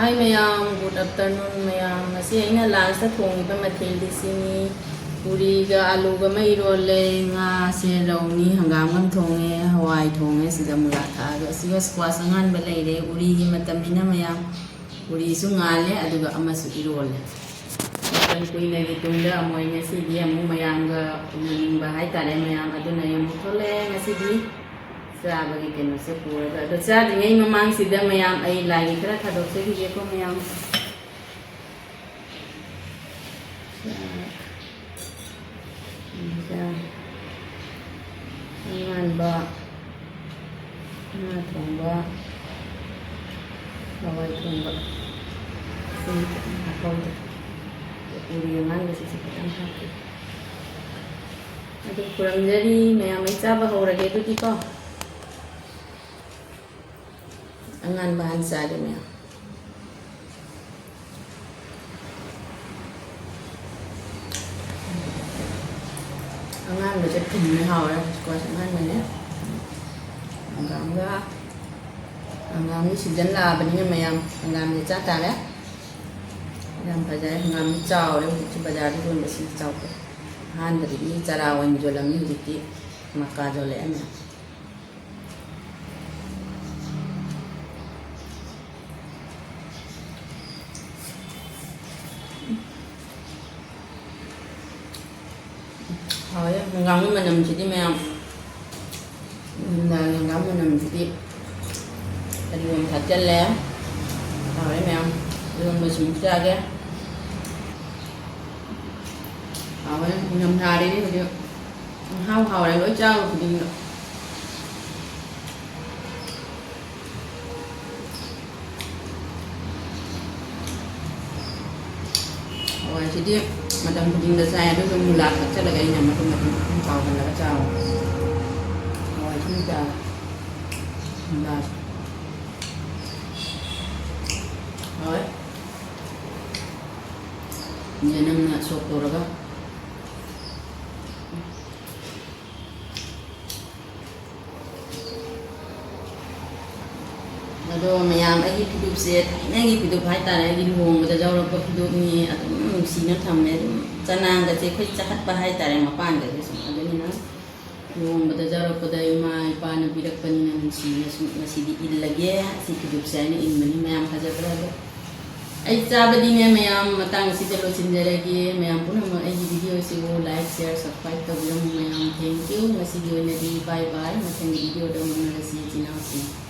Hi mayam, good afternoon mayam. Ngasi aina lunch ta thongiba mathel di sini puri ga alu ga mai rolle nga se rauni hangam gam thonge hawai thonge sida mula tha ga siga squash ngan ba leire uri gi matamina mayam uri su ngale aduga amasu irole. Kan kuina gi tunda amoy ngasi di amu mayam ga uning ba hai tare mayam aduna yam thole ngasi di sa bagi keno se pura ga sa di ngai mamang sida mayam ai lagi kra thadok se gi ko mayam ngan ba na thong ba hawai thong ba sin ha ko de puri ngan ga si patang ha ke adu kurang jadi mayam ai cha ba ho ra ge tu ti ko angan bahan sa de mayam angan ba che thum ne haw ra ko angan ma ne angan ni season la ba ni mayam angan ni cha ta le yam ba ja angan ni chao le chi ba ja ri ba si chao ko han da ni chara wan jo lam ni ti maka jo le ana thôi ngon mà nằm chỉ đi mèo là ngon mà nằm chỉ đi tại vì thật chân lé rồi đấy mèo đường mà xuống ra kia rồi nằm ra đi đi hao hầu lại lối trâu thì đi rồi chỉ đi mà trong cuộc đời sai đối với mùa lạc chắc là cái nhà mà không vào là cái chào rồi chúng ta là rồi giờ nâng là sốt rồi đó Ado mayam ai hidup se nang hidup hai ta ai luong da jaw ro hidup ni atum sina thamme chanang da che khoi chahat ba hai ta re ma pan da se ado ni na luong da jaw ro da ma pa na birak pani na si na si di illage si hidup se ni in mani mayam ka ja bra do ai cha ba di ne mayam matang si jalo chinjare gi mayam pun ma ai video si wo like share subscribe ka mayam thank you ngasi di ne di bye bye ma thank video da ma na si china si